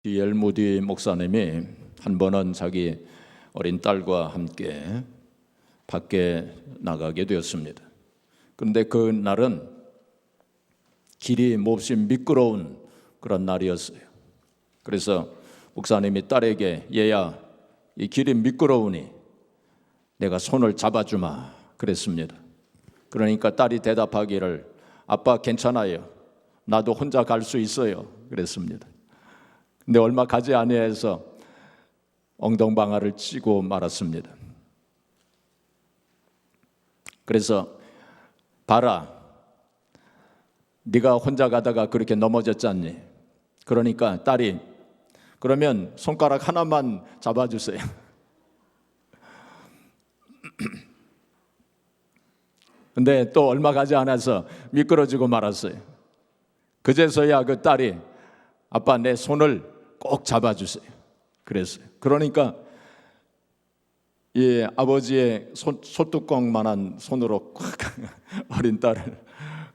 D.L. 무디 목사님이 한 번은 자기 어린 딸과 함께 밖에 나가게 되었습니다. 그런데 그 날은 길이 몹시 미끄러운 그런 날이었어요. 그래서 목사님이 딸에게 얘야, 이 길이 미끄러우니 내가 손을 잡아주마 그랬습니다. 그러니까 딸이 대답하기를 아빠 괜찮아요. 나도 혼자 갈 수 있어요 그랬습니다. 근데 얼마 가지 아니해서 엉덩방아를 찌고 말았습니다. 그래서 봐라, 네가 혼자 가다가 그렇게 넘어졌잖니. 그러니까 딸이 그러면 손가락 하나만 잡아주세요. 근데 또 얼마 가지 않아서 미끄러지고 말았어요. 그제서야 그 딸이 아빠 내 손을 꼭 잡아주세요 그랬어요. 그러니까 이 아버지의 소뚜껑만한 손으로 꽉 어린 딸을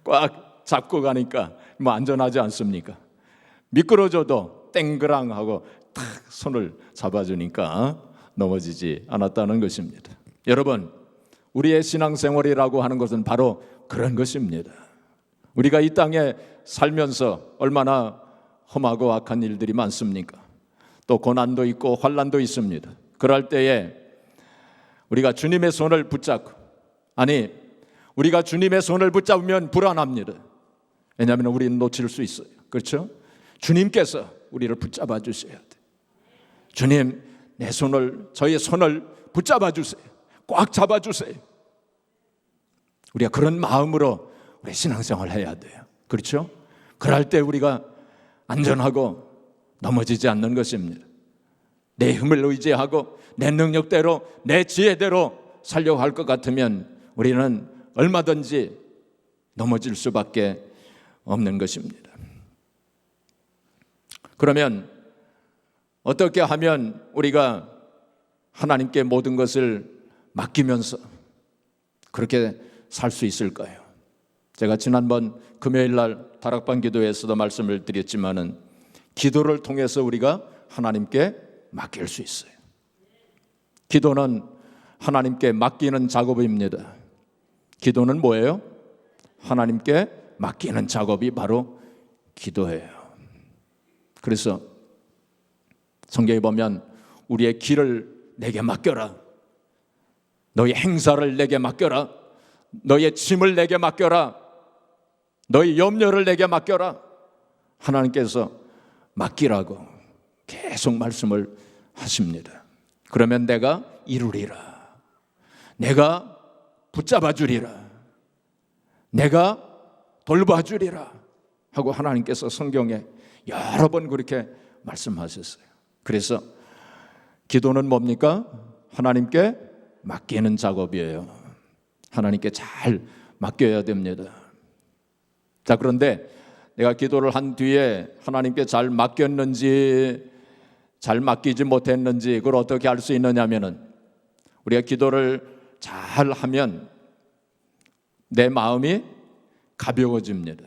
꽉 잡고 가니까 뭐 안전하지 않습니까? 미끄러져도 땡그랑 하고 탁 손을 잡아주니까 넘어지지 않았다는 것입니다. 여러분, 우리의 신앙생활이라고 하는 것은 바로 그런 것입니다. 우리가 이 땅에 살면서 얼마나 험하고 악한 일들이 많습니까? 또 고난도 있고 환난도 있습니다. 그럴 때에 우리가 주님의 손을 붙잡고, 아니 우리가 주님의 손을 붙잡으면 불안합니다. 왜냐하면 우리는 놓칠 수 있어요. 그렇죠? 주님께서 우리를 붙잡아 주셔야 돼요. 주님, 내 손을, 저의 손을 붙잡아 주세요. 꽉 잡아 주세요. 우리가 그런 마음으로 우리 신앙생활을 해야 돼요. 그렇죠? 그럴 때 우리가 안전하고 넘어지지 않는 것입니다. 내 힘을 의지하고 내 능력대로 내 지혜대로 살려고 할 것 같으면 우리는 얼마든지 넘어질 수밖에 없는 것입니다. 그러면 어떻게 하면 우리가 하나님께 모든 것을 맡기면서 그렇게 살 수 있을까요? 제가 지난번 금요일 날 다락방 기도에서도 말씀을 드렸지만은 기도를 통해서 우리가 하나님께 맡길 수 있어요. 기도는 하나님께 맡기는 작업입니다. 기도는 뭐예요? 하나님께 맡기는 작업이 바로 기도예요. 그래서 성경에 보면 우리의 길을 내게 맡겨라, 너의 행사를 내게 맡겨라, 너의 짐을 내게 맡겨라, 너의 염려를 내게 맡겨라. 하나님께서 맡기라고 계속 말씀을 하십니다. 그러면 내가 이루리라, 내가 붙잡아 주리라, 내가 돌봐주리라 하고 하나님께서 성경에 여러 번 그렇게 말씀하셨어요. 그래서 기도는 뭡니까? 하나님께 맡기는 작업이에요. 하나님께 잘 맡겨야 됩니다. 자, 그런데 내가 기도를 한 뒤에 하나님께 잘 맡겼는지 잘 맡기지 못했는지 그걸 어떻게 알 수 있느냐면은 우리가 기도를 잘 하면 내 마음이 가벼워집니다.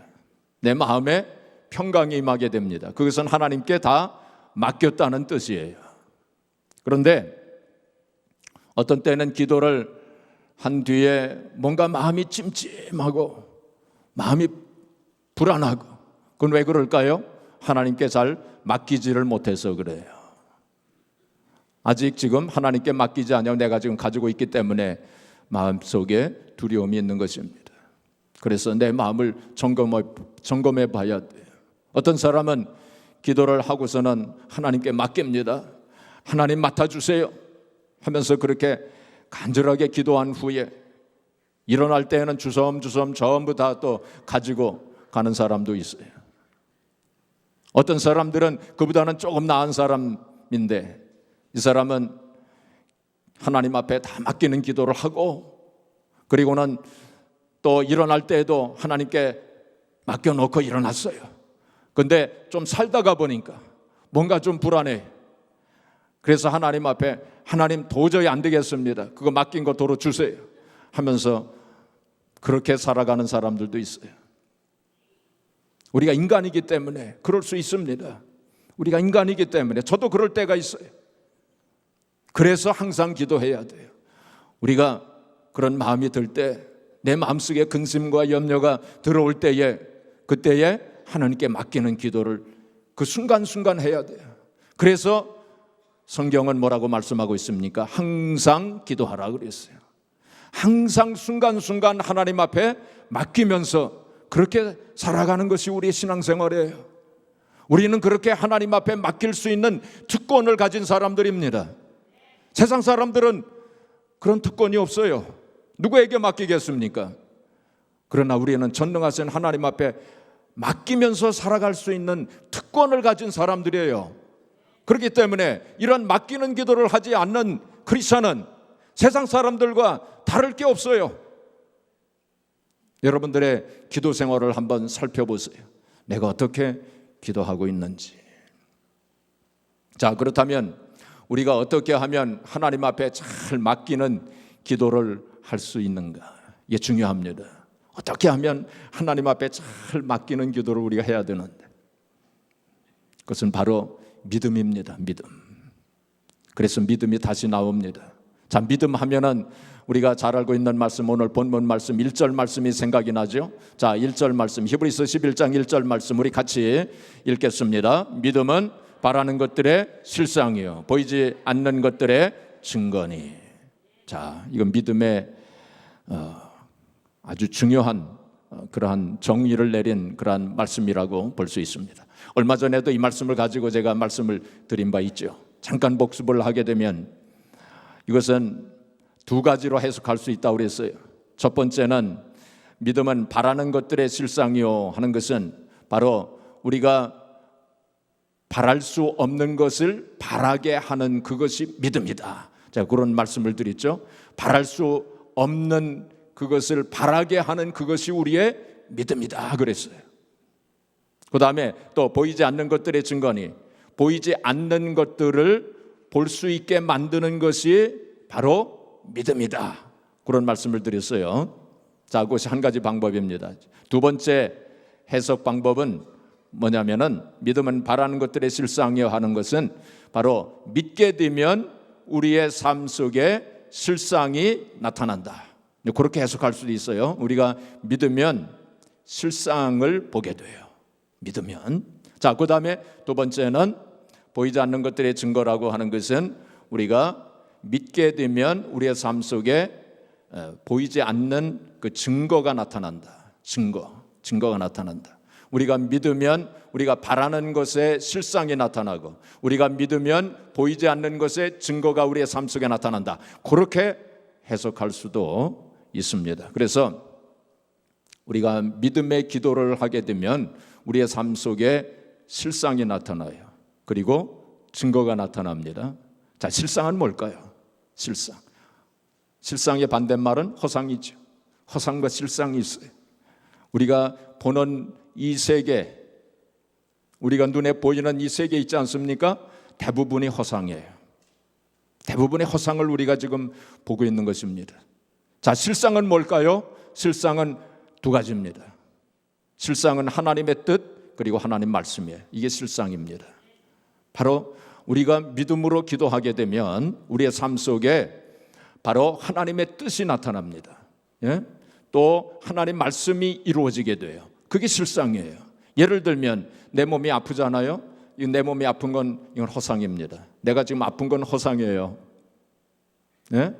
내 마음에 평강이 임하게 됩니다. 그것은 하나님께 다 맡겼다는 뜻이에요. 그런데 어떤 때는 기도를 한 뒤에 뭔가 마음이 찜찜하고 마음이 불안하고, 그건 왜 그럴까요? 하나님께 잘 맡기지를 못해서 그래요. 아직 지금 하나님께 맡기지 않냐고 내가 지금 가지고 있기 때문에 마음속에 두려움이 있는 것입니다. 그래서 내 마음을 점검해 봐야 돼요. 어떤 사람은 기도를 하고서는 하나님께 맡깁니다. 하나님 맡아주세요 하면서 그렇게 간절하게 기도한 후에 일어날 때에는 주섬주섬 전부 다 또 가지고 가는 사람도 있어요. 어떤 사람들은 그보다는 조금 나은 사람인데 이 사람은 하나님 앞에 다 맡기는 기도를 하고 그리고는 또 일어날 때에도 하나님께 맡겨놓고 일어났어요. 근데 좀 살다가 보니까 뭔가 좀 불안해. 그래서 하나님 앞에 하나님 도저히 안 되겠습니다, 그거 맡긴 거 도로 주세요 하면서 그렇게 살아가는 사람들도 있어요. 우리가 인간이기 때문에 그럴 수 있습니다. 우리가 인간이기 때문에 저도 그럴 때가 있어요. 그래서 항상 기도해야 돼요. 우리가 그런 마음이 들 때, 내 마음속에 근심과 염려가 들어올 때에, 그때에 하나님께 맡기는 기도를 그 순간순간 해야 돼요. 그래서 성경은 뭐라고 말씀하고 있습니까? 항상 기도하라 그랬어요. 항상 순간순간 하나님 앞에 맡기면서 그렇게 살아가는 것이 우리의 신앙생활이에요. 우리는 그렇게 하나님 앞에 맡길 수 있는 특권을 가진 사람들입니다. 세상 사람들은 그런 특권이 없어요. 누구에게 맡기겠습니까? 그러나 우리는 전능하신 하나님 앞에 맡기면서 살아갈 수 있는 특권을 가진 사람들이에요. 그렇기 때문에 이런 맡기는 기도를 하지 않는 크리스천은 세상 사람들과 다를 게 없어요. 여러분들의 기도 생활을 한번 살펴보세요. 내가 어떻게 기도하고 있는지. 자, 그렇다면 우리가 어떻게 하면 하나님 앞에 잘 맡기는 기도를 할 수 있는가? 이게 중요합니다. 어떻게 하면 하나님 앞에 잘 맡기는 기도를 우리가 해야 되는데, 그것은 바로 믿음입니다. 믿음. 그래서 믿음이 다시 나옵니다. 자, 믿음 하면은 우리가 잘 알고 있는 말씀, 오늘 본문 말씀 1절 말씀이 생각이 나죠. 자, 1절 말씀, 히브리서 11장 1절 말씀 우리 같이 읽겠습니다. 믿음은 바라는 것들의 실상이요 보이지 않는 것들의 증거니. 자, 이건 믿음의 아주 중요한 그러한 정의를 내린 그러한 말씀이라고 볼 수 있습니다. 얼마 전에도 이 말씀을 가지고 제가 말씀을 드린 바 있죠. 잠깐 복습을 하게 되면 이것은 두 가지로 해석할 수 있다고 그랬어요. 첫 번째는 믿음은 바라는 것들의 실상이요 하는 것은 바로 우리가 바랄 수 없는 것을 바라게 하는 그것이 믿음이다. 자, 그런 말씀을 드렸죠. 바랄 수 없는 그것을 바라게 하는 그것이 우리의 믿음이다 그랬어요. 그 다음에 또 보이지 않는 것들의 증거니, 보이지 않는 것들을 볼 수 있게 만드는 것이 바로 믿음이다. 그런 말씀을 드렸어요. 자, 그것이 한 가지 방법입니다. 두 번째 해석 방법은 뭐냐면은 믿음은 바라는 것들의 실상이여 하는 것은 바로 믿게 되면 우리의 삶 속에 실상이 나타난다. 그렇게 해석할 수도 있어요. 우리가 믿으면 실상을 보게 돼요. 믿으면. 자, 그 다음에 두 번째는 보이지 않는 것들의 증거라고 하는 것은 우리가 믿게 되면 우리의 삶 속에 보이지 않는 그 증거가 나타난다. 증거가 나타난다. 우리가 믿으면 우리가 바라는 것의 실상이 나타나고, 우리가 믿으면 보이지 않는 것의 증거가 우리의 삶 속에 나타난다. 그렇게 해석할 수도 있습니다. 그래서 우리가 믿음의 기도를 하게 되면 우리의 삶 속에 실상이 나타나요. 그리고 증거가 나타납니다. 자, 실상은 뭘까요? 실상의 반대말은 허상이죠. 허상과 실상이 있어요. 우리가 보는 이 세계, 우리가 눈에 보이는 이 세계 있지 않습니까? 대부분이 허상이에요. 대부분의 허상을 우리가 지금 보고 있는 것입니다. 자, 실상은 뭘까요? 실상은 두 가지입니다. 실상은 하나님의 뜻, 그리고 하나님 말씀이에요. 이게 실상입니다. 바로 우리가 믿음으로 기도하게 되면 우리의 삶 속에 바로 하나님의 뜻이 나타납니다. 예? 또 하나님 말씀이 이루어지게 돼요. 그게 실상이에요. 예를 들면 내 몸이 아프잖아요. 내 몸이 아픈 건 이건 허상입니다. 내가 지금 아픈 건 허상이에요. 예?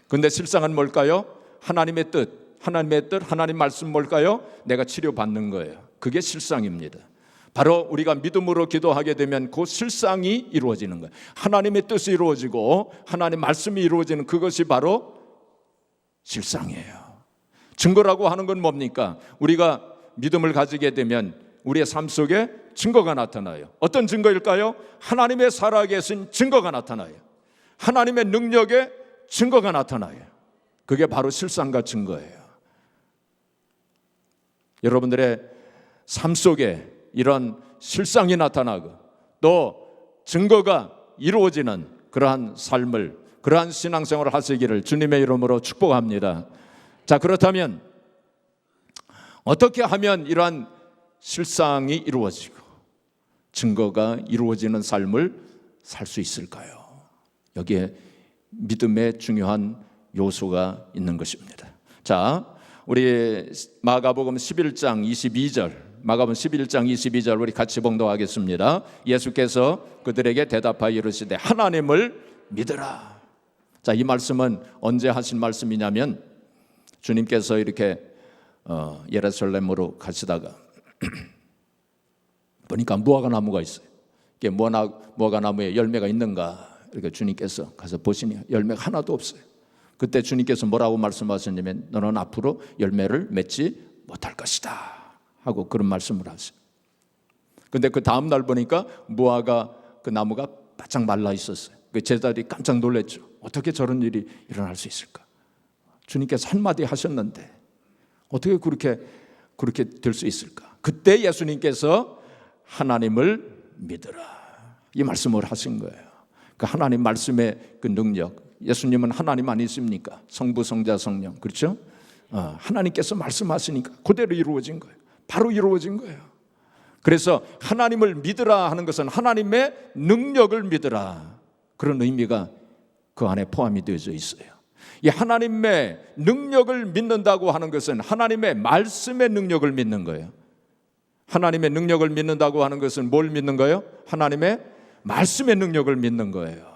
근데 실상은 뭘까요? 하나님의 뜻, 하나님 말씀 뭘까요? 내가 치료받는 거예요. 그게 실상입니다. 바로 우리가 믿음으로 기도하게 되면 그 실상이 이루어지는 거예요. 하나님의 뜻이 이루어지고 하나님 말씀이 이루어지는 그것이 바로 실상이에요. 증거라고 하는 건 뭡니까? 우리가 믿음을 가지게 되면 우리의 삶 속에 증거가 나타나요. 어떤 증거일까요? 하나님의 살아계신 증거가 나타나요. 하나님의 능력의 증거가 나타나요. 그게 바로 실상과 증거예요. 여러분들의 삶 속에 이런 실상이 나타나고 또 증거가 이루어지는 그러한 삶을, 그러한 신앙생활을 하시기를 주님의 이름으로 축복합니다. 자, 그렇다면 어떻게 하면 이러한 실상이 이루어지고 증거가 이루어지는 삶을 살 수 있을까요? 여기에 믿음의 중요한 요소가 있는 것입니다. 자, 우리 마가복음 11장 22절, 마가복음 11장 22절 우리 같이 봉독하겠습니다. 예수께서 그들에게 대답하여 이르시되 하나님을 믿으라. 자, 이 말씀은 언제 하신 말씀이냐면 주님께서 이렇게 예루살렘으로 가시다가 보니까 무화과 나무가 있어요. 이게 무화과 나무에 열매가 있는가? 이렇게 주님께서 가서 보시니 열매가 하나도 없어요. 그때 주님께서 뭐라고 말씀하셨냐면 너는 앞으로 열매를 맺지 못할 것이다 하고 그런 말씀을 하세요. 근데 그 다음 날 보니까 무화과 그 나무가 바짝 말라 있었어요. 그 제자들이 깜짝 놀랐죠. 어떻게 저런 일이 일어날 수 있을까? 주님께서 한마디 하셨는데 어떻게 그렇게 될 수 있을까? 그때 예수님께서 하나님을 믿으라 이 말씀을 하신 거예요. 그 하나님 말씀의 그 능력, 예수님은 하나님 아니십니까? 성부, 성자, 성령, 그렇죠? 하나님께서 말씀하시니까 그대로 이루어진 거예요. 바로 이루어진 거예요. 그래서 하나님을 믿으라 하는 것은 하나님의 능력을 믿으라, 그런 의미가 그 안에 포함이 되어져 있어요. 이 하나님의 능력을 믿는다고 하는 것은 하나님의 말씀의 능력을 믿는 거예요. 하나님의 능력을 믿는다고 하는 것은 뭘 믿는 거예요? 하나님의 말씀의 능력을 믿는 거예요.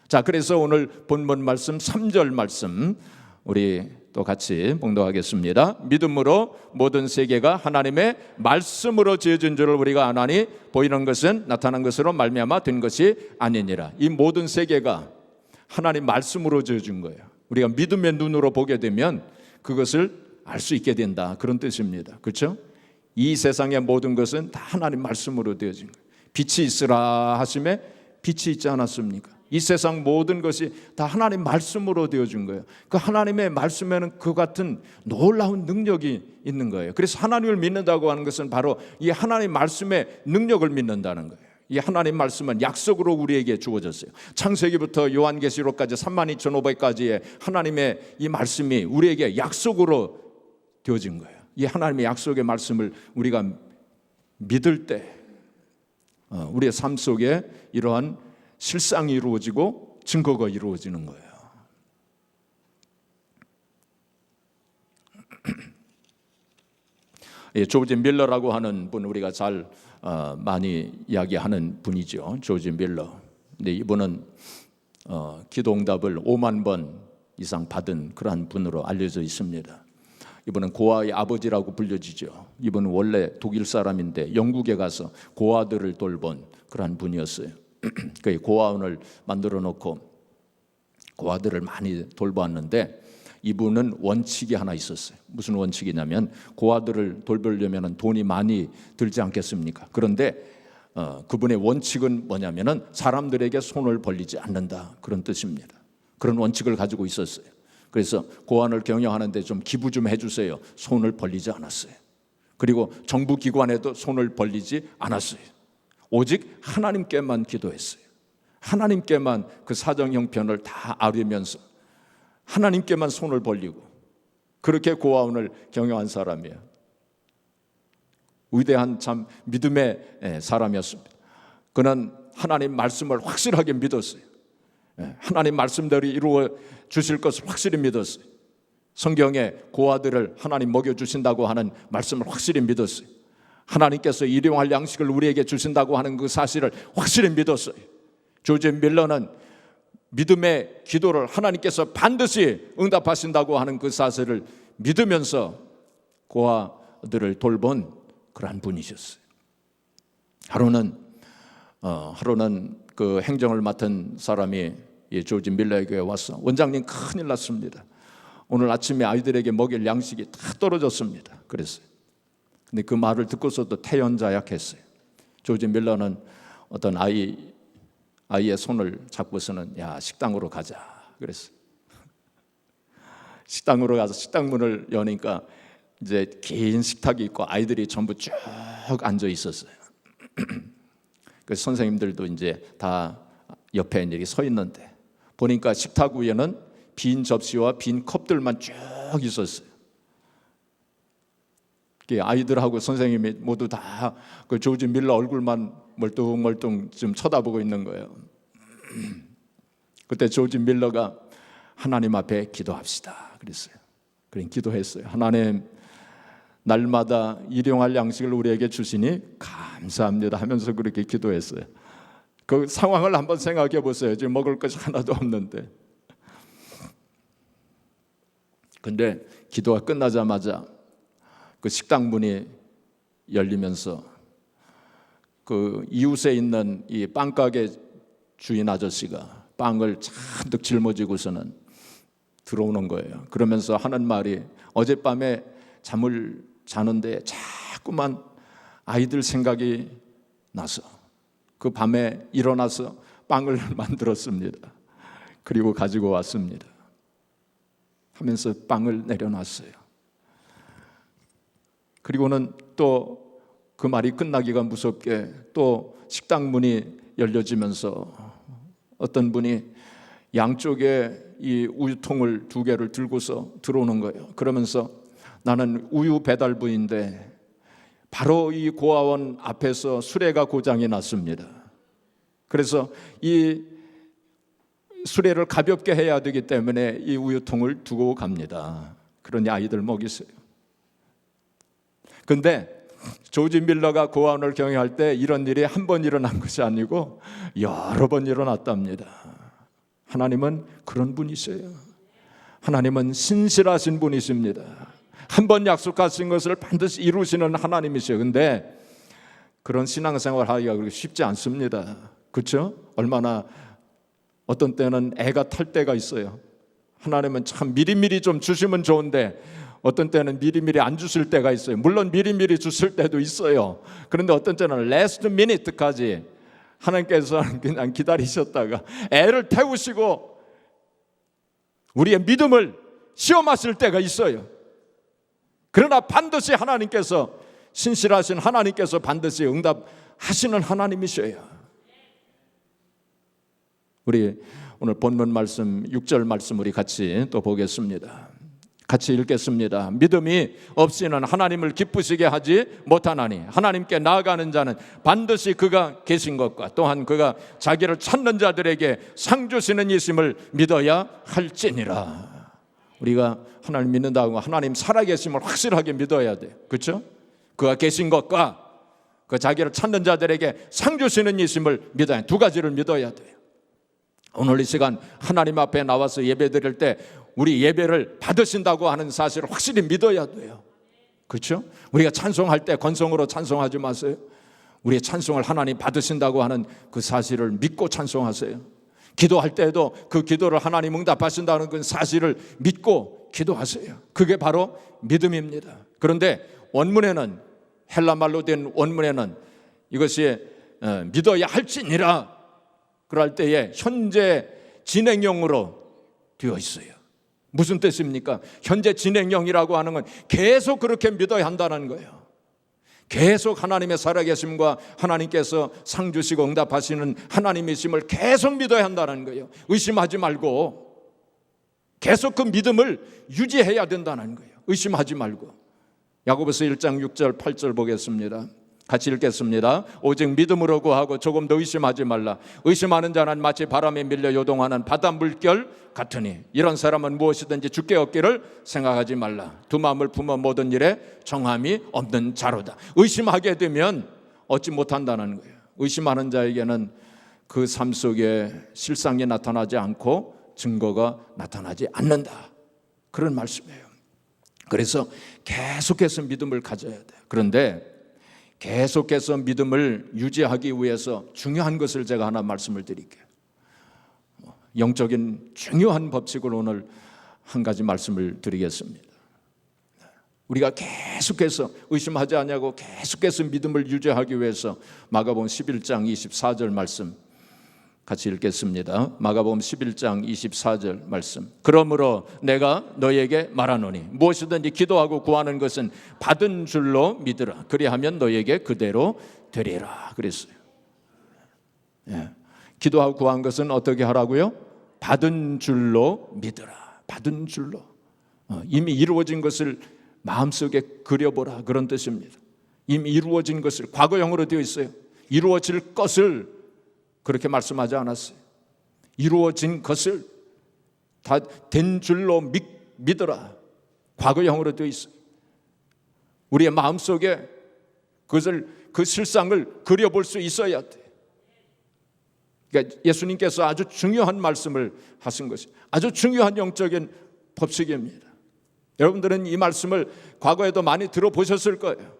자, 그래서 오늘 본문 말씀 3절 말씀 우리 또 같이 봉독하겠습니다. 믿음으로 모든 세계가 하나님의 말씀으로 지어진 줄을 우리가 아나니 보이는 것은 나타난 것으로 말미암아 된 것이 아니니라. 이 모든 세계가 하나님 말씀으로 지어진 거예요. 우리가 믿음의 눈으로 보게 되면 그것을 알 수 있게 된다, 그런 뜻입니다. 그렇죠? 이 세상의 모든 것은 다 하나님 말씀으로 되어진 거예요. 빛이 있으라 하심에 빛이 있지 않았습니까? 이 세상 모든 것이 다 하나님 말씀으로 되어진 거예요. 그 하나님의 말씀에는 그 같은 놀라운 능력이 있는 거예요. 그래서 하나님을 믿는다고 하는 것은 바로 이 하나님 말씀의 능력을 믿는다는 거예요. 이 하나님 말씀은 약속으로 우리에게 주어졌어요. 창세기부터 요한계시록까지 32,500까지의 하나님의 이 말씀이 우리에게 약속으로 되어진 거예요. 이 하나님의 약속의 말씀을 우리가 믿을 때 우리의 삶 속에 이러한 실상이 이루어지고 증거가 이루어지는 거예요. 조지 밀러라고 하는 분, 우리가 잘 많이 이야기하는 분이죠. 조지 밀러. 근데 이분은 기도응답을 5만 번 이상 받은 그러한 분으로 알려져 있습니다. 이분은 고아의 아버지라고 불려지죠. 이분은 원래 독일 사람인데 영국에 가서 고아들을 돌본 그러한 분이었어요. 그 고아원을 만들어 놓고 고아들을 많이 돌보았는데 이분은 원칙이 하나 있었어요. 무슨 원칙이냐면 고아들을 돌보려면 돈이 많이 들지 않겠습니까? 그런데 그분의 원칙은 뭐냐면은 사람들에게 손을 벌리지 않는다, 그런 뜻입니다. 그런 원칙을 가지고 있었어요. 그래서 고아원을 경영하는데 좀 기부 좀 해주세요. 손을 벌리지 않았어요. 그리고 정부 기관에도 손을 벌리지 않았어요. 오직 하나님께만 기도했어요. 하나님께만 그 사정 형편을 다 아뢰면서 하나님께만 손을 벌리고 그렇게 고아원을 경영한 사람이에요. 위대한 참 믿음의 사람이었습니다. 그는 하나님 말씀을 확실하게 믿었어요. 하나님 말씀대로 이루어 주실 것을 확실히 믿었어요. 성경에 고아들을 하나님 먹여주신다고 하는 말씀을 확실히 믿었어요. 하나님께서 일용할 양식을 우리에게 주신다고 하는 그 사실을 확실히 믿었어요. 조지 밀러는 믿음의 기도를 하나님께서 반드시 응답하신다고 하는 그 사실을 믿으면서 고아들을 돌본 그러한 분이셨어요. 하루는 그 행정을 맡은 사람이 조지 밀러에게 와서 원장님 큰일 났습니다. 오늘 아침에 아이들에게 먹일 양식이 다 떨어졌습니다. 그랬어요. 근데 그 말을 듣고서도 태연자약했어요. 조지 밀러는 어떤 아이의 손을 잡고서는 야, 식당으로 가자 그랬어요. 식당으로 가서 식당문을 여니까 이제 긴 식탁이 있고 아이들이 전부 쭉 앉아 있었어요. 그 선생님들도 이제 다 옆에 이렇게 서 있는데 보니까 식탁 위에는 빈 접시와 빈 컵들만 쭉 있었어요. 아이들하고 선생님이 모두 다 그 조지 밀러 얼굴만 멀뚱멀뚱 좀 쳐다보고 있는 거예요. 그때 조지 밀러가 하나님 앞에 기도합시다 그랬어요. 그냥 기도했어요. 하나님, 날마다 일용할 양식을 우리에게 주시니 감사합니다 하면서 그렇게 기도했어요. 그 상황을 한번 생각해 보세요. 지금 먹을 것이 하나도 없는데. 근데 기도가 끝나자마자 그 식당 문이 열리면서 그 이웃에 있는 이 빵가게 주인 아저씨가 빵을 잔뜩 짊어지고서는 들어오는 거예요. 그러면서 하는 말이, 어젯밤에 잠을 자는데 자꾸만 아이들 생각이 나서 그 밤에 일어나서 빵을 만들었습니다. 그리고 가지고 왔습니다 하면서 빵을 내려놨어요. 그리고는 또 그 말이 끝나기가 무섭게 또 식당 문이 열려지면서 어떤 분이 양쪽에 이 우유통을 2개를 들고서 들어오는 거예요. 그러면서 나는 우유 배달부인데 바로 이 고아원 앞에서 수레가 고장이 났습니다. 그래서 이 수레를 가볍게 해야 되기 때문에 이 우유통을 두고 갑니다. 그러니 아이들 먹이세요. 근데 조지 밀러가 고아원을 경영할 때 이런 일이 한 번 일어난 것이 아니고 여러 번 일어났답니다. 하나님은 그런 분이세요. 하나님은 신실하신 분이십니다. 한 번 약속하신 것을 반드시 이루시는 하나님이세요. 근데 그런 신앙생활 하기가 그렇게 쉽지 않습니다. 그렇죠? 얼마나 어떤 때는 애가 탈 때가 있어요. 하나님은 참 미리미리 좀 주시면 좋은데 어떤 때는 미리미리 안 주실 때가 있어요. 물론 미리미리 주실 때도 있어요. 그런데 어떤 때는 last minute까지 하나님께서는 그냥 기다리셨다가 애를 태우시고 우리의 믿음을 시험하실 때가 있어요. 그러나 반드시 하나님께서, 신실하신 하나님께서 반드시 응답하시는 하나님이셔요. 우리 오늘 본문 말씀 6절 말씀 우리 같이 또 보겠습니다. 같이 읽겠습니다. 믿음이 없이는 하나님을 기쁘시게 하지 못하나니 하나님께 나아가는 자는 반드시 그가 계신 것과 또한 그가 자기를 찾는 자들에게 상 주시는 이심을 믿어야 할지니라. 우리가 하나님 믿는다고 하나님 살아계심을 확실하게 믿어야 돼요. 그렇죠? 그가 계신 것과 그 자기를 찾는 자들에게 상 주시는 이심을 믿어야 해요. 2가지를 믿어야 돼요. 오늘 이 시간 하나님 앞에 나와서 예배 드릴 때 우리 예배를 받으신다고 하는 사실을 확실히 믿어야 돼요. 그렇죠? 우리가 찬송할 때 건성으로 찬송하지 마세요. 우리의 찬송을 하나님 받으신다고 하는 그 사실을 믿고 찬송하세요. 기도할 때도 그 기도를 하나님 응답하신다는 그 사실을 믿고 기도하세요. 그게 바로 믿음입니다. 그런데 원문에는, 헬라말로 된 원문에는 이것이 믿어야 할지니라 그럴 때에 현재 진행형으로 되어 있어요. 무슨 뜻입니까? 현재 진행형이라고 하는 건 계속 그렇게 믿어야 한다는 거예요. 계속 하나님의 살아계심과 하나님께서 상 주시고 응답하시는 하나님이심을 계속 믿어야 한다는 거예요. 의심하지 말고 계속 그 믿음을 유지해야 된다는 거예요. 의심하지 말고. 야고보서 1장 6절 8절 보겠습니다. 같이 읽겠습니다. 오직 믿음으로 구하고 조금 더 의심하지 말라. 의심하는 자는 마치 바람에 밀려 요동하는 바다 물결 같으니 이런 사람은 무엇이든지 주께 얻기를 생각하지 말라. 두 마음을 품어 모든 일에 정함이 없는 자로다. 의심하게 되면 얻지 못한다는 거예요. 의심하는 자에게는 그 삶 속에 실상이 나타나지 않고 증거가 나타나지 않는다. 그런 말씀이에요. 그래서 계속해서 믿음을 가져야 돼요. 그런데 계속해서 믿음을 유지하기 위해서 중요한 것을 제가 하나 말씀을 드릴게요. 영적인 중요한 법칙을 오늘 한 가지 말씀을 드리겠습니다. 우리가 계속해서 의심하지 않냐고 계속해서 믿음을 유지하기 위해서 마가복음 11장 24절 말씀 같이 읽겠습니다. 마가복음 11장 24절 말씀. 그러므로 내가 너에게 말하노니 무엇이든지 기도하고 구하는 것은 받은 줄로 믿으라. 그리하면 너에게 그대로 되리라. 그랬어요. 예. 기도하고 구한 것은 어떻게 하라고요? 받은 줄로 믿으라. 받은 줄로. 이미 이루어진 것을 마음속에 그려보라. 그런 뜻입니다. 이미 이루어진 것을, 과거형으로 되어 있어요. 이루어질 것을 그렇게 말씀하지 않았어요. 이루어진 것을 다 된 줄로 믿어라. 과거형으로 되어 있어요. 우리의 마음속에 그것을, 그 실상을 그려볼 수 있어야 돼. 그러니까 예수님께서 아주 중요한 말씀을 하신 것이 아주 중요한 영적인 법칙입니다. 여러분들은 이 말씀을 과거에도 많이 들어보셨을 거예요.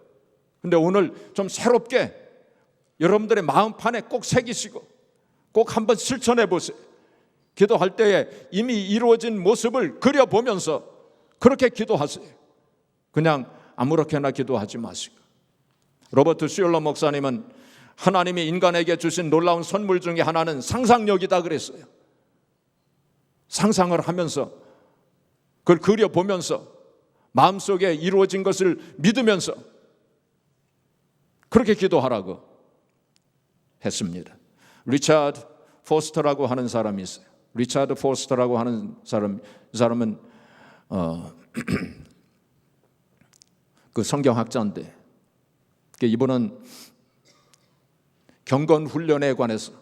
근데 오늘 좀 새롭게 여러분들의 마음판에 꼭 새기시고 꼭 한번 실천해 보세요. 기도할 때에 이미 이루어진 모습을 그려보면서 그렇게 기도하세요. 그냥 아무렇게나 기도하지 마시고. 로버트 슈얼러 목사님은 하나님이 인간에게 주신 놀라운 선물 중에 하나는 상상력이다 그랬어요. 상상을 하면서 그걸 그려보면서 마음속에 이루어진 것을 믿으면서 그렇게 기도하라고 했습니다. 리차드 포스터라고 하는 사람이 있어요. 리차드 포스터라고 하는 사람, 이 사람은 그 성경학자인데 이분은 경건훈련에 관해서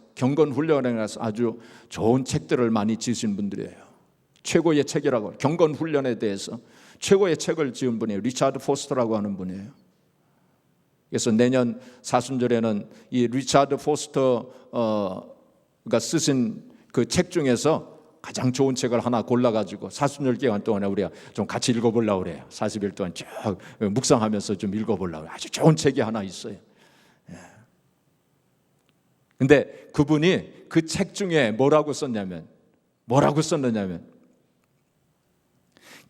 아주 좋은 책들을 많이 지으신 분들이에요. 최고의 책이라고, 경건훈련에 대해서 최고의 책을 지은 분이에요. 리차드 포스터라고 하는 분이에요. 그래서 내년 사순절에는 이 리차드 포스터가 쓰신 그 책 중에서 가장 좋은 책을 하나 골라가지고 사순절 기간 동안에 우리가 좀 같이 읽어보려고 그래요. 40일 동안 쭉 묵상하면서 좀 읽어보려고 해요. 아주 좋은 책이 하나 있어요. 근데 그분이 그 책 중에 뭐라고 썼냐면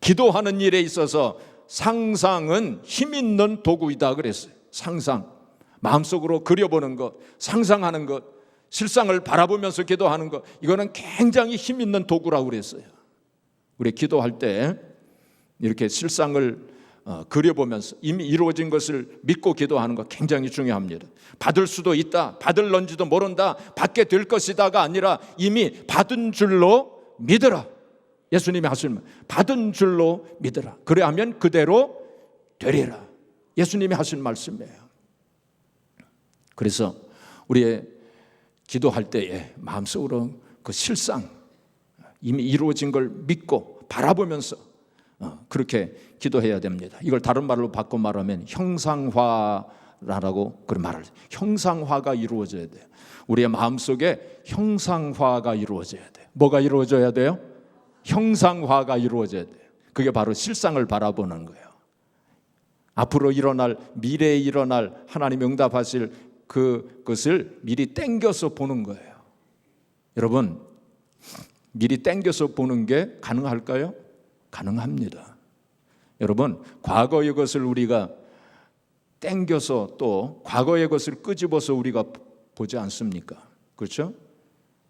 기도하는 일에 있어서 상상은 힘 있는 도구이다 그랬어요. 상상, 마음속으로 그려보는 것, 상상하는 것, 실상을 바라보면서 기도하는 것, 이거는 굉장히 힘 있는 도구라고 그랬어요. 우리 기도할 때 이렇게 실상을 그려보면서 이미 이루어진 것을 믿고 기도하는 것 굉장히 중요합니다. 받을 수도 있다, 받을런지도 모른다, 받게 될 것이다가 아니라 이미 받은 줄로 믿어라. 예수님이 하신 말, 받은 줄로 믿어라. 그래야면 그대로 되리라. 예수님이 하신 말씀이에요. 그래서 우리의 기도할 때에 마음속으로 그 실상, 이미 이루어진 걸 믿고 바라보면서 그렇게 기도해야 됩니다. 이걸 다른 말로 바꿔 말하면 형상화라고 그런 말을, 형상화가 이루어져야 돼요. 우리의 마음속에 형상화가 이루어져야 돼요. 뭐가 이루어져야 돼요? 형상화가 이루어져야 돼요. 그게 바로 실상을 바라보는 거예요. 앞으로 일어날, 미래에 일어날 하나님 응답하실 그것을 미리 땡겨서 보는 거예요. 여러분, 미리 땡겨서 보는 게 가능할까요? 가능합니다. 여러분, 과거의 것을 우리가 땡겨서 또 과거의 것을 끄집어서 우리가 보지 않습니까? 그렇죠?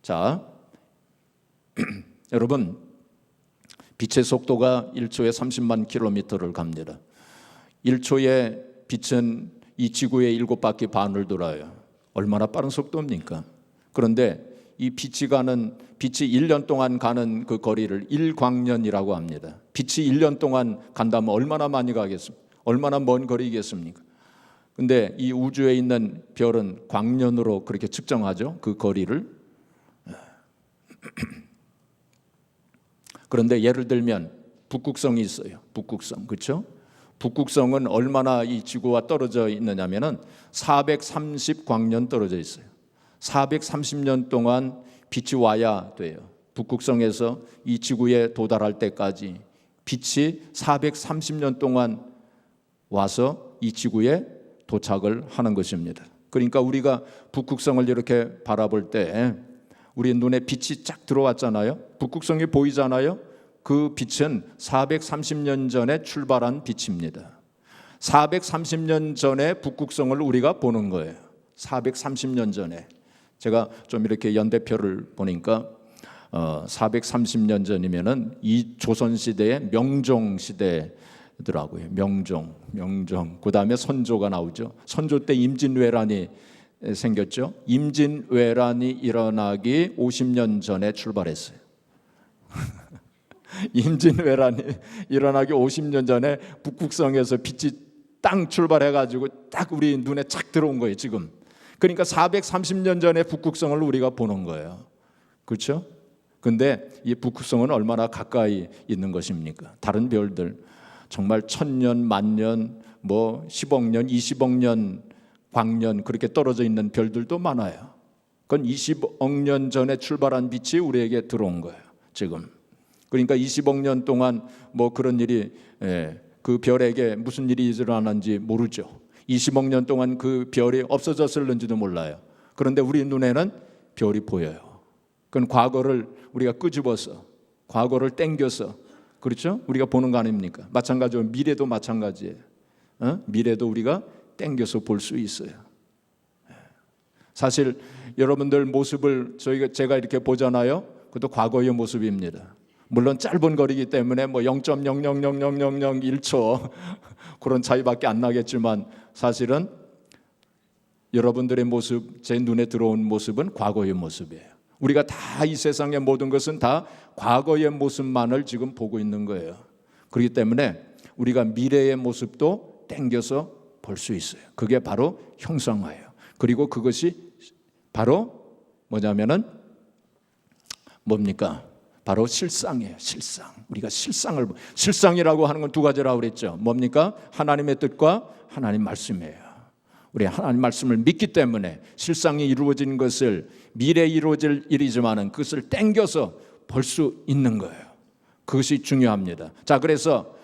자, 여러분, 빛의 속도가 1초에 30만 킬로미터를 갑니다. 1초에 빛은 이 지구의 7바퀴 반을 돌아요. 얼마나 빠른 속도입니까? 그런데 이 빛이 1년 동안 가는 그 거리를 1광년이라고 합니다. 빛이 1년 동안 간다면 얼마나 많이 가겠습니까? 얼마나 먼 거리겠습니까? 근데 이 우주에 있는 별은 광년으로 그렇게 측정하죠. 그 거리를. 그런데 예를 들면 북극성이 있어요. 북극성, 그렇죠? 북극성은 얼마나 이 지구와 떨어져 있느냐면은 430광년 떨어져 있어요. 430년 동안 빛이 와야 돼요. 북극성에서 이 지구에 도달할 때까지 빛이 430년 동안 와서 이 지구에 도착을 하는 것입니다. 그러니까 우리가 북극성을 이렇게 바라볼 때 우리 눈에 빛이 쫙 들어왔잖아요. 북극성이 보이잖아요. 그 빛은 430년 전에 출발한 빛입니다. 430년 전에 북극성을 우리가 보는 거예요. 430년 전에. 제가 좀 이렇게 연대표를 보니까 430년 전이면은 이 조선 시대의 명종 시대더라고요. 명종. 그다음에 선조가 나오죠. 선조 때 임진왜란이 생겼죠. 임진왜란이 일어나기 50년 전에 출발했어요. 임진왜란이 일어나기 50년 전에 북극성에서 빛이 땅 출발해가지고 딱 우리 눈에 착 들어온 거예요. 지금 그러니까 430년 전의 북극성을 우리가 보는 거예요. 그렇죠? 근데 이 북극성은 얼마나 가까이 있는 것입니까? 다른 별들 정말 1000년, 만년, 뭐 10억 년, 20억 년, 광년 그렇게 떨어져 있는 별들도 많아요. 그건 20억 년 전에 출발한 빛이 우리에게 들어온 거예요. 지금. 그러니까 20억 년 동안 뭐 그런 일이 그 별에게 무슨 일이 일어나는지 모르죠. 20억 년 동안 그 별이 없어졌을는지도 몰라요. 그런데 우리 눈에는 별이 보여요. 그건 과거를 우리가 끄집어서 과거를 땡겨서 그렇죠? 우리가 보는 거 아닙니까? 마찬가지로 미래도 마찬가지예요. 미래도 우리가 땡겨서 볼 수 있어요. 사실 여러분들 모습을 제가 이렇게 보잖아요. 그것도 과거의 모습입니다. 물론 짧은 거리기 때문에 뭐 0.0000001초 그런 차이밖에 안 나겠지만 사실은 여러분들의 모습, 제 눈에 들어온 모습은 과거의 모습이에요. 우리가 다 이 세상의 모든 것은 다 과거의 모습만을 지금 보고 있는 거예요. 그렇기 때문에 우리가 미래의 모습도 땡겨서 볼 수 있어요. 그게 바로 형상화예요. 그리고 그것이 바로 뭐냐면은 뭡니까? 바로 실상이에요. 실상. 우리가 실상이라고 하는 건 두 가지라고 그랬죠. 뭡니까? 하나님의 뜻과 하나님 말씀이에요. 우리 하나님 말씀을 믿기 때문에 실상이 이루어진 것을 미래에 이루어질 일이지만은 그것을 땡겨서 볼 수 있는 거예요. 그것이 중요합니다. 자, 그래서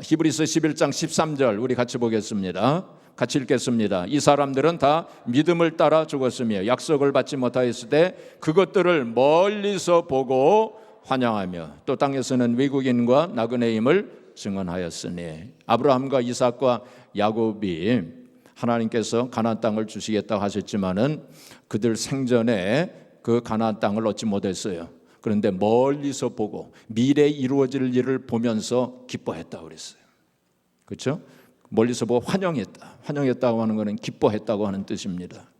히브리서 11장 13절 우리 같이 보겠습니다. 같이 읽겠습니다. 이 사람들은 다 믿음을 따라 죽었으며 약속을 받지 못하였을 때 그것들을 멀리서 보고 환영하며 또 땅에서는 외국인과 나그네임을 증언하였으니 아브라함과 이삭과 야곱이 하나님께서 가나안 땅을 주시겠다고 하셨지만은 그들 생전에 그 가나안 땅을 얻지 못했어요. 그런데 멀리서 보고 미래에 이루어질 일을 보면서 기뻐했다고 그랬어요. 그렇죠? 멀리서 보고 환영했다. 환영했다고 하는 것은 기뻐했다고 하는 뜻입니다.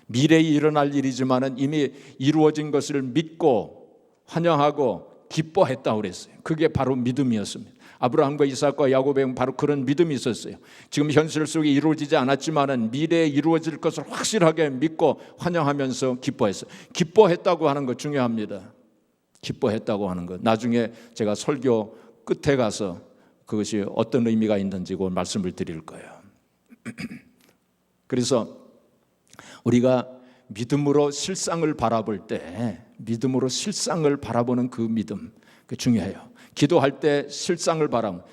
미래에 일어날 일이지만은 이미 이루어진 것을 믿고 환영하고 기뻐했다고 그랬어요. 그게 바로 믿음이었습니다. 아브라함과 이삭과 야곱에는 바로 그런 믿음이 있었어요. 지금 현실 속에 이루어지지 않았지만은 미래에 이루어질 것을 확실하게 믿고 환영하면서 기뻐했어요. 기뻐했다고 하는 것 중요합니다. 기뻐했다고 하는 것. 나중에 제가 설교 끝에 가서 그것이 어떤 의미가 있는지 그 말씀을 드릴 거예요. 그래서 우리가 믿음으로 실상을 바라볼 때 믿음으로 실상을 바라보는 그 믿음 그 중요해요. 기도할 때 실상을 바라보는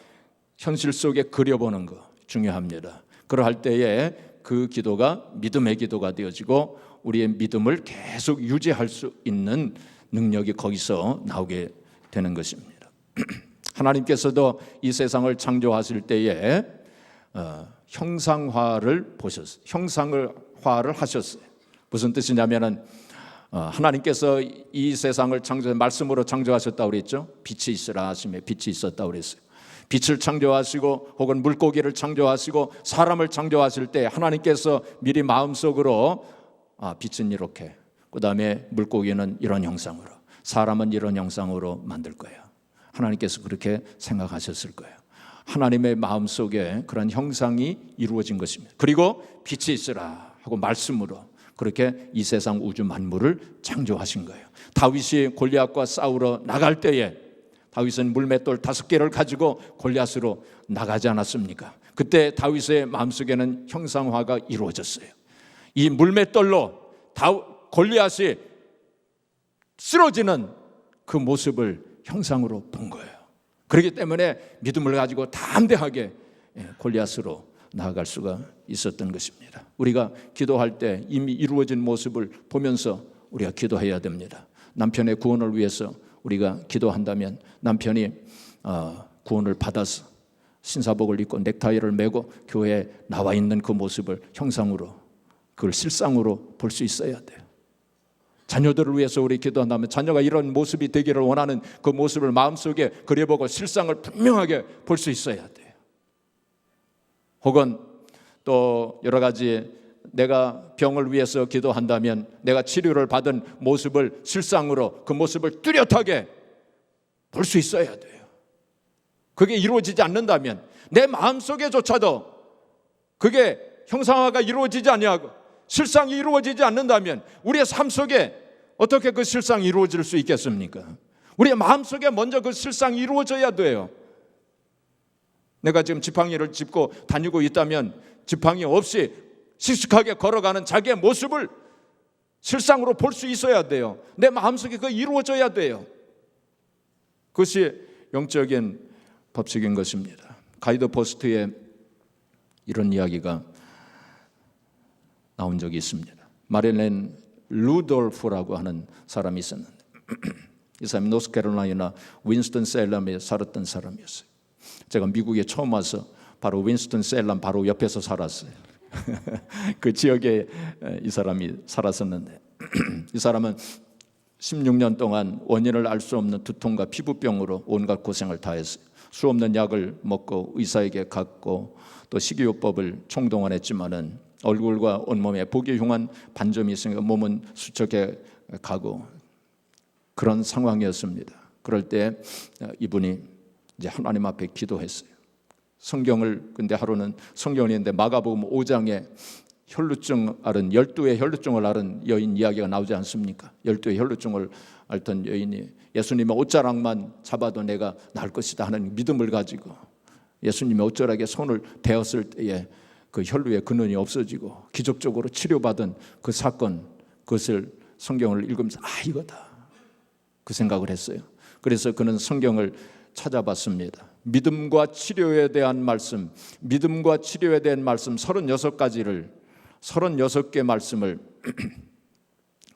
현실 속에 그려보는 거 중요합니다. 그러할 때에 그 기도가 믿음의 기도가 되어지고 우리의 믿음을 계속 유지할 수 있는 능력이 거기서 나오게 되는 것입니다. 하나님께서도 이 세상을 창조하실 때에 형상화를 보셨어요. 형상화를 하셨어요. 무슨 뜻이냐면은 하나님께서 이 세상을 말씀으로 창조하셨다고 그랬죠. 빛이 있으라 하시며 빛이 있었다고 그랬어요. 빛을 창조하시고 혹은 물고기를 창조하시고 사람을 창조하실 때 하나님께서 미리 마음속으로 빛은 이렇게, 그 다음에 물고기는 이런 형상으로, 사람은 이런 형상으로 만들 거예요. 하나님께서 그렇게 생각하셨을 거예요. 하나님의 마음속에 그런 형상이 이루어진 것입니다. 그리고 빛이 있으라 하고 말씀으로 그렇게 이 세상 우주 만물을 창조하신 거예요. 다윗이 골리앗과 싸우러 나갈 때에 다윗은 물맷돌 5개를 가지고 골리앗으로 나가지 않았습니까? 그때 다윗의 마음속에는 형상화가 이루어졌어요. 이 물맷돌로 골리앗이 쓰러지는 그 모습을 형상으로 본 거예요. 그렇기 때문에 믿음을 가지고 담대하게 골리앗으로 나아갈 수가 있었던 것입니다. 우리가 기도할 때 이미 이루어진 모습을 보면서 우리가 기도해야 됩니다. 남편의 구원을 위해서 우리가 기도한다면 남편이 구원을 받아서 신사복을 입고 넥타이를 메고 교회에 나와 있는 그 모습을 형상으로, 그걸 실상으로 볼 수 있어야 돼요. 자녀들을 위해서 우리 기도한다면 자녀가 이런 모습이 되기를 원하는 그 모습을 마음속에 그려보고 실상을 분명하게 볼 수 있어야 돼요. 혹은 또 여러 가지 내가 병을 위해서 기도한다면 내가 치료를 받은 모습을 실상으로 그 모습을 뚜렷하게 볼 수 있어야 돼요. 그게 이루어지지 않는다면 내 마음속에조차도 그게 형상화가 이루어지지 아니하고 실상이 이루어지지 않는다면 우리의 삶 속에 어떻게 그 실상이 이루어질 수 있겠습니까? 우리의 마음속에 먼저 그 실상이 이루어져야 돼요. 내가 지금 지팡이를 짚고 다니고 있다면 지팡이 없이 씩씩하게 걸어가는 자기의 모습을 실상으로 볼 수 있어야 돼요. 내 마음속에 그거 이루어져야 돼요. 그것이 영적인 법칙인 것입니다. 가이드 포스트에 이런 이야기가 나온 적이 있습니다. 마릴렌 루돌프라고 하는 사람이 있었는데 이 사람이 노스캐롤라이나 윈스턴셀럼에 살았던 사람이었어요. 제가 미국에 처음 와서 바로 윈스턴셀럼 바로 옆에서 살았어요. 그 지역에 이 사람이 살았었는데 이 사람은 16년 동안 원인을 알 수 없는 두통과 피부병으로 온갖 고생을 다 했어요. 수 없는 약을 먹고 의사에게 갔고 또 식이요법을 총동원했지만은 얼굴과 온몸에 보기 흉한 반점이 있으니까 몸은 수척해 가고 그런 상황이었습니다. 그럴 때 이분이 이제 하나님 앞에 기도했어요. 성경을 근데 하루는 성경을 읽는데 마가복음 5장에 혈루증 앓은 12의 혈루증을 앓은 여인 이야기가 나오지 않습니까? 12의 혈루증을 앓던 여인이 예수님의 옷자락만 잡아도 내가 나을 것이다 하는 믿음을 가지고 예수님의 옷자락에 손을 대었을 때에 그 혈루의 근원이 없어지고 기적적으로 치료받은 그 사건, 그것을 성경을 읽으면서 이거다 그 생각을 했어요. 그래서 그는 성경을 찾아봤습니다. 믿음과 치료에 대한 말씀, 믿음과 치료에 대한 말씀 36개 말씀을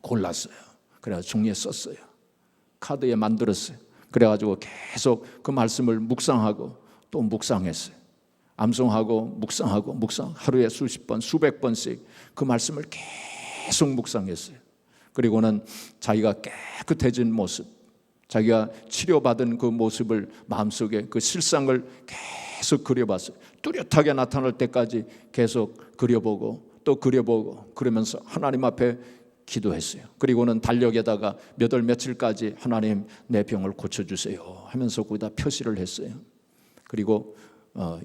골랐어요. 그래서 종이에 썼어요. 카드에 만들었어요. 그래가지고 계속 그 말씀을 묵상하고 또 묵상했어요. 암송하고 묵상하고 하루에 수십 번, 수백 번씩 그 말씀을 계속 묵상했어요. 그리고는 자기가 깨끗해진 모습, 자기가 치료받은 그 모습을 마음속에 그 실상을 계속 그려봤어요. 뚜렷하게 나타날 때까지 계속 그려보고 또 그려보고 그러면서 하나님 앞에 기도했어요. 그리고는 달력에다가 몇 월 며칠까지 하나님 내 병을 고쳐주세요 하면서 거기다 표시를 했어요. 그리고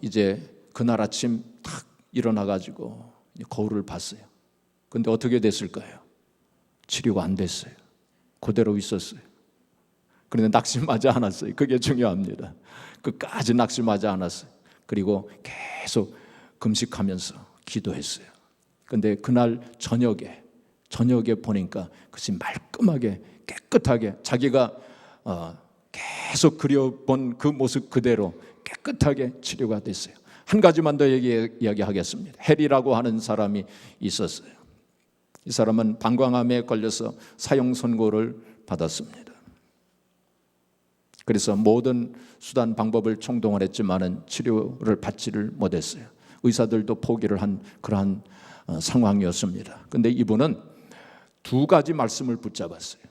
이제 그날 아침 탁 일어나가지고 거울을 봤어요. 근데 어떻게 됐을까요? 치료가 안 됐어요. 그대로 있었어요. 그런데 낙심하지 않았어요. 그게 중요합니다. 끝까지 낙심하지 않았어요. 그리고 계속 금식하면서 기도했어요. 근데 그날 저녁에 보니까 그것이 말끔하게 깨끗하게 자기가 계속 그려본 그 모습 그대로 깨끗하게 치료가 됐어요. 한 가지만 더 이야기하겠습니다. 해리라고 하는 사람이 있었어요. 이 사람은 방광암에 걸려서 사형 선고를 받았습니다. 그래서 모든 수단 방법을 총동원했지만은 치료를 받지를 못했어요. 의사들도 포기를 한 그러한 상황이었습니다. 그런데 이분은 두 가지 말씀을 붙잡았어요.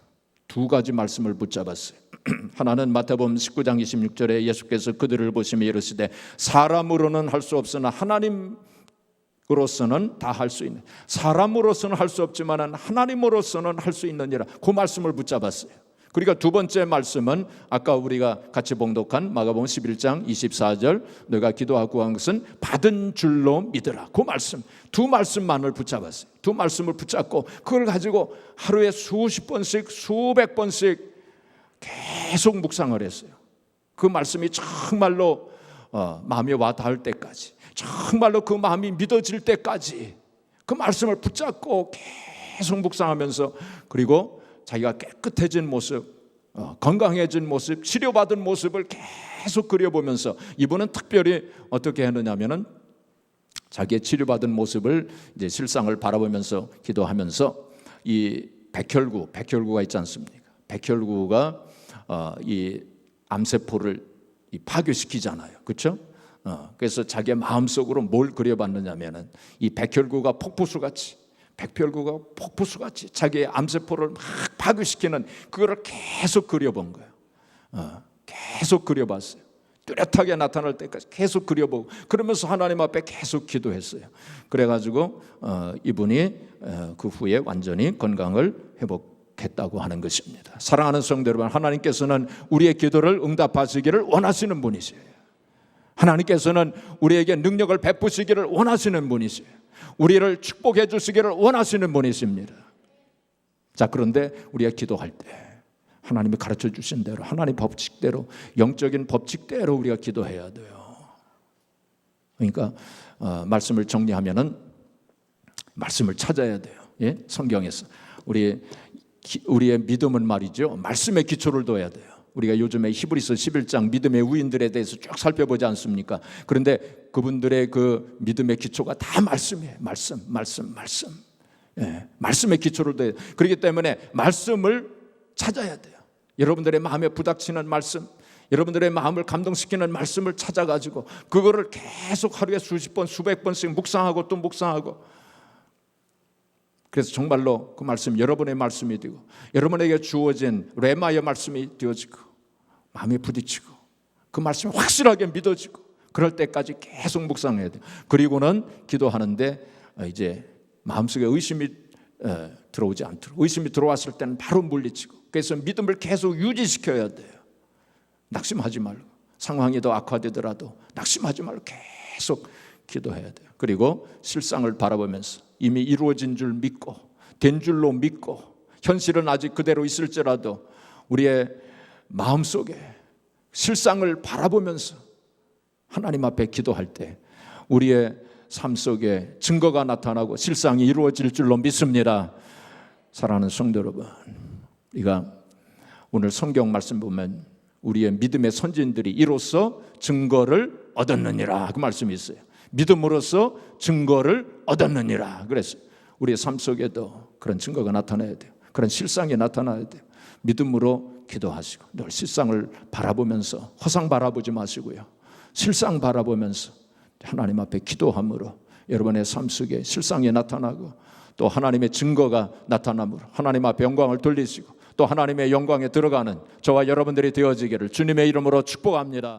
하나는 마태복음 19장 26절에 예수께서 그들을 보시며 이르시되 사람으로는 할 수 없으나 하나님으로서는 다 할 수 있는, 사람으로서는 할 수 없지만 하나님으로서는 할 수 있느니라, 그 말씀을 붙잡았어요. 그러니까 두 번째 말씀은 아까 우리가 같이 봉독한 마가복음 11장 24절 너가 기도하고 구한 것은 받은 줄로 믿으라, 그 말씀, 두 말씀만을 붙잡았어요. 두 말씀을 붙잡고 그걸 가지고 하루에 수십 번씩 수백 번씩 계속 묵상을 했어요. 그 말씀이 정말로 마음에 와 닿을 때까지, 정말로 그 마음이 믿어질 때까지 그 말씀을 붙잡고 계속 묵상하면서, 그리고 자기가 깨끗해진 모습, 건강해진 모습, 치료받은 모습을 계속 그려보면서 이분은 특별히 어떻게 했느냐면은 자기의 치료받은 모습을 이제 실상을 바라보면서 기도하면서 이 백혈구가 있지 않습니까? 백혈구가 이 암세포를 파괴시키잖아요, 그렇죠? 그래서 자기의 마음속으로 뭘 그려봤느냐면은 이 백혈구가 폭포수같이 자기의 암세포를 막 파괴시키는 그거를 계속 그려본 거예요. 계속 그려봤어요. 뚜렷하게 나타날 때까지 계속 그려보고 그러면서 하나님 앞에 계속 기도했어요. 그래가지고 이분이 그 후에 완전히 건강을 회복했다고 하는 것입니다. 사랑하는 성도 여러분, 하나님께서는 우리의 기도를 응답하시기를 원하시는 분이세요. 하나님께서는 우리에게 능력을 베푸시기를 원하시는 분이세요. 우리를 축복해 주시기를 원하시는 분이십니다. 자, 그런데 우리가 기도할 때 하나님이 가르쳐 주신 대로, 하나님 법칙대로, 영적인 법칙대로 우리가 기도해야 돼요. 그러니까 말씀을 정리하면은 말씀을 찾아야 돼요. 예? 성경에서 우리의 믿음은 말이죠, 말씀에 기초를 둬야 돼요. 우리가 요즘에 히브리서 11장 믿음의 우인들에 대해서 쭉 살펴보지 않습니까? 그런데 그분들의 그 믿음의 기초가 다 말씀이에요. 말씀. 예, 말씀의 기초를 둬야 돼요. 그렇기 때문에 말씀을 찾아야 돼요. 여러분들의 마음에 부닥치는 말씀, 여러분들의 마음을 감동시키는 말씀을 찾아가지고 그거를 계속 하루에 수십 번, 수백 번씩 묵상하고 또 묵상하고, 그래서 정말로 그 말씀 여러분의 말씀이 되고 여러분에게 주어진 레마의 말씀이 되어지고 마음에 부딪히고 그 말씀이 확실하게 믿어지고, 그럴 때까지 계속 묵상해야 돼요. 그리고는 기도하는데 이제 마음속에 의심이 들어오지 않도록, 의심이 들어왔을 때는 바로 물리치고, 그래서 믿음을 계속 유지시켜야 돼요. 낙심하지 말고, 상황이 더 악화되더라도 낙심하지 말고 계속 기도해야 돼요. 그리고 실상을 바라보면서 이미 이루어진 줄 믿고, 된 줄로 믿고, 현실은 아직 그대로 있을지라도 우리의 마음속에 실상을 바라보면서 하나님 앞에 기도할 때 우리의 삶 속에 증거가 나타나고 실상이 이루어질 줄로 믿습니다. 사랑하는 성도 여러분, 우리가 오늘 성경 말씀 보면 우리의 믿음의 선진들이 이로써 증거를 얻었느니라, 그 말씀이 있어요. 믿음으로써 증거를 얻었느니라 그랬어요. 우리의 삶 속에도 그런 증거가 나타나야 돼요. 그런 실상이 나타나야 돼요. 믿음으로 기도하시고 늘 실상을 바라보면서, 허상 바라보지 마시고요, 실상 바라보면서 하나님 앞에 기도함으로 여러분의 삶 속에 실상이 나타나고 또 하나님의 증거가 나타남으로 하나님 앞에 영광을 돌리시고 또 하나님의 영광에 들어가는 저와 여러분들이 되어지기를 주님의 이름으로 축복합니다.